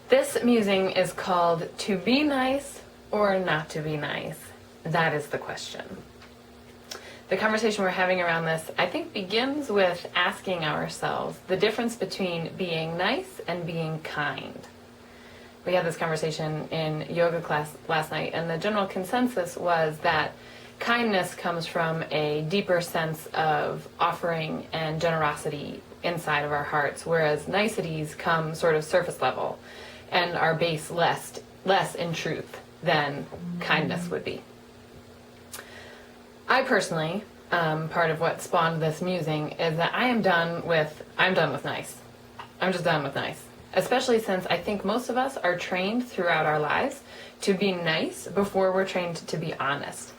This musing is called To Be Nice or Not to Be Nice? That is the question. The conversation we're having around this, I think, begins with asking ourselves the difference between being nice and being kind. We had this conversation in yoga class last night, and the general consensus was that kindness comes from a deeper sense of offering and generosity inside of our hearts, whereas niceties come sort of surface level and are based less in truth than kindness would be. I personally, part of what spawned this musing is that I'm done with nice. I'm just done with nice. Especially since I think most of us are trained throughout our lives to be nice before we're trained to be honest.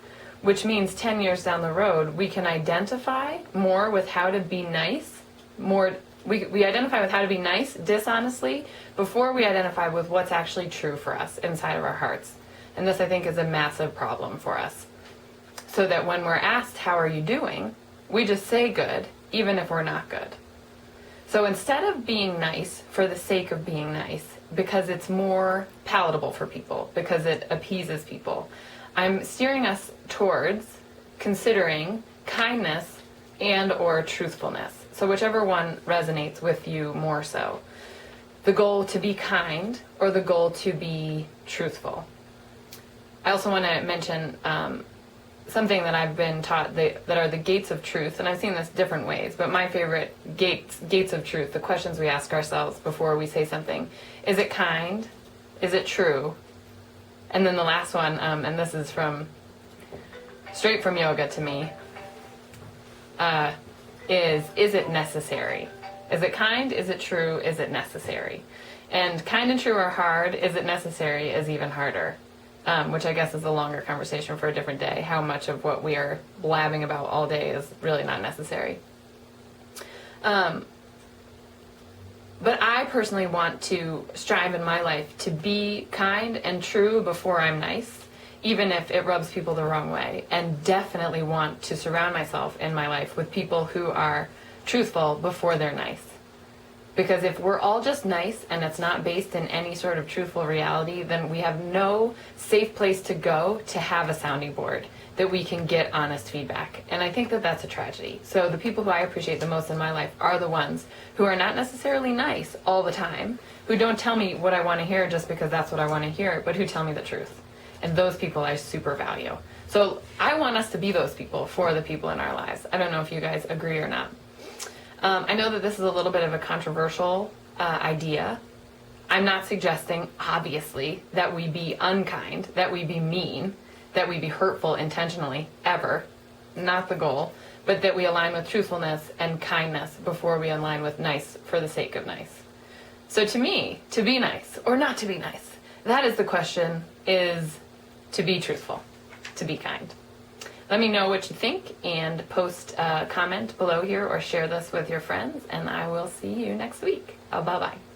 Which means 10 years down the road, we can identify more with how to be nice, we identify with how to be nice dishonestly before we identify with what's actually true for us inside of our hearts. And this, I think, is a massive problem for us. So that when we're asked, how are you doing, we just say good, even if we're not good. So instead of being nice for the sake of being nice, because it's more palatable for people, because it appeases people, I'm steering us towards considering kindness and or truthfulness. So whichever one resonates with you more so. The goal to be kind or the goal to be truthful. I also want to mention something that I've been taught that are the gates of truth, and I've seen this different ways, but my favorite gates of truth, the questions we ask ourselves before we say something. Is it kind? Is it true? And then the last one, and this is straight from yoga to me, is it necessary? Is it kind? Is it true? Is it necessary? And kind and true are hard. Is it necessary is even harder. Which I guess is a longer conversation for a different day. How much of what we are blabbing about all day is really not necessary. But I personally want to strive in my life to be kind and true before I'm nice, even if it rubs people the wrong way, and definitely want to surround myself in my life with people who are truthful before they're nice. Because if we're all just nice and it's not based in any sort of truthful reality, then we have no safe place to go to have a sounding board that we can get honest feedback. And I think that that's a tragedy. So the people who I appreciate the most in my life are the ones who are not necessarily nice all the time, who don't tell me what I want to hear just because that's what I want to hear, but who tell me the truth. And those people I super value. So I want us to be those people for the people in our lives. I don't know if you guys agree or not. I know that this is a little bit of a controversial idea. I'm not suggesting, obviously, that we be unkind, that we be mean, that we be hurtful intentionally, ever. Not the goal. But that we align with truthfulness and kindness before we align with nice for the sake of nice. So to me, to be nice or not to be nice, that is the question, is to be truthful, to be kind. Let me know what you think and post a comment below here or share this with your friends, and I will see you next week. Bye-bye.